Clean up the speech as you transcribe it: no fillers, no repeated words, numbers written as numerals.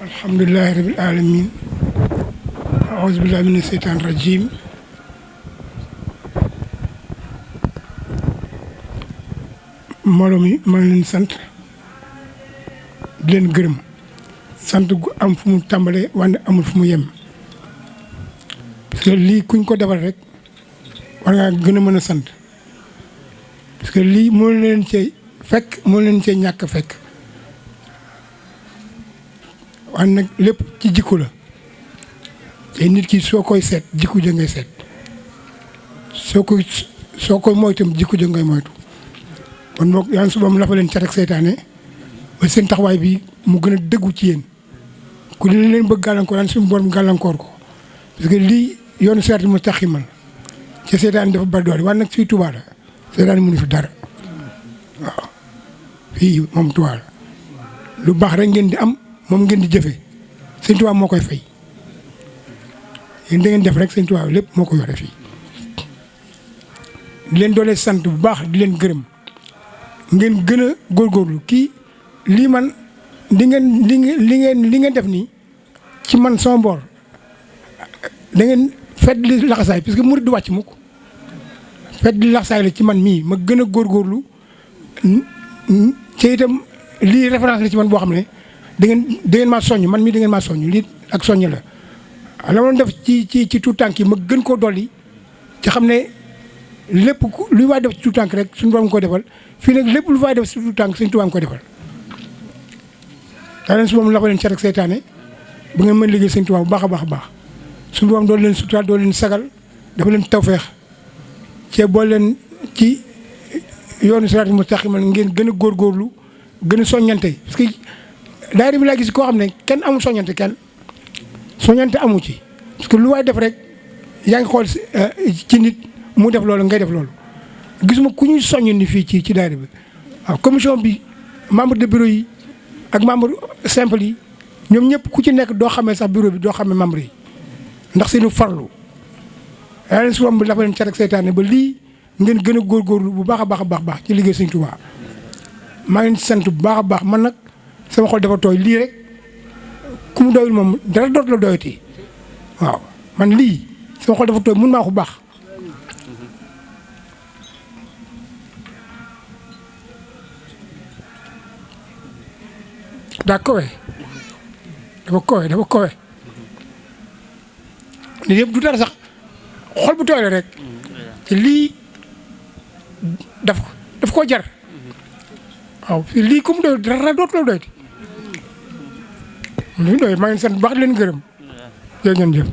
alhamdulilahi rabil alamin aousubillahi mina seytaan rajim mbooloo mi maa ngi leen sant di leen gërëm sant gu am fu mu tàmbalee wante amul fu mu yem parce que lii kuñ ko defal rek war ngaa gën a mën a sant parce que lii moo leen cee fekk moo leen cee ñàkk fekk waaye nag lépp ci jikko la te nit ki soo koy seet jikko ja ngay seet soo koy moytam jikko ja ngay moytu kon boog yàlla su boom la fa leen cat ak seytaane ba seen taxawaay bi mu gën a dëggu ci yéen ku leen bëgg gàllankoor daan suñu borom gàllankoor ko parce que lii yoonu seet mu taximal ci seytaane dafa bari doole waaye nag fii Touba la seytaane mënu fi dara waaw fii moom Touba la lu baax rek ngeen di am moom ngeen di jëfe sëñ Touba moo koy fay yéen da ngeen def rek sëñ Touba lépp moo ko yore fii di leen doole sant bu baax di leen gërëm ngeen gën a góorgóorlu kii lii man li ngeen def nii ci man sama boor da ngeen fet li laxasaay parce que murid du wàcc mukk fet li laxasaay la ci man mii ma gën a góorgóorlu ci itam lii référence la ci man boo xam ne da ngeen maa soññ man mii da ngeen maa soññ lii ak soññ la la ma def ci tuut tànk yi ma gën koo dolli ci xam ne lépp luy waay def ci tuut tànk rek suñu borom ko defal fii nag lépp lu waay def ci tuut tànk suñu tubaab ko defal daa leen su moom la fa leen cat ak seytaane ba ngeen mën liggéey sëñ Tuubaa bu baax a baax a baax suñu borom doon leen suturaal doon leen sagal dafa leen tawfeex cee boole leen ci yoonu siraatal mustaqiim ngeen gën a góorgóorlu gën a soññante parce que daayira bi laa gis koo xam ne kenn amul soññante kenn soññante amu ci parce que lu waay def rek yaa ngi xool ci nit mu def loolu ngay def loolu gisuma ku ñuy soññ ni fii ci daayira bi waaw commission bi membre de bureau yi ak membre simple yi ñoom ñëpp ku ci nekk doo xamee sax bureau bi doo xamee membre yi ndax seenu farlu yaa leen suwam bi dafa leen cat ak seytaane ba lii ngeen gën a góorgóorlu bu baax a baax a baax ci liggéey Sëñ Tuubaa maa ngi leen sant bu baax a baax man nag sama xol dafa tooy lii rek ku mu doyul moom dara dootu la doyati waaw man lii sama xol dafa tooy mun maa ko baax daa kowe dafa kowe lii yëpp du dara sax xol bu tooy la rek te lii daf koo jar waaw lii comme doy dara dootu la doyti li doy maa ngi sant bu baax di leen gërëm jërë ngeen jëf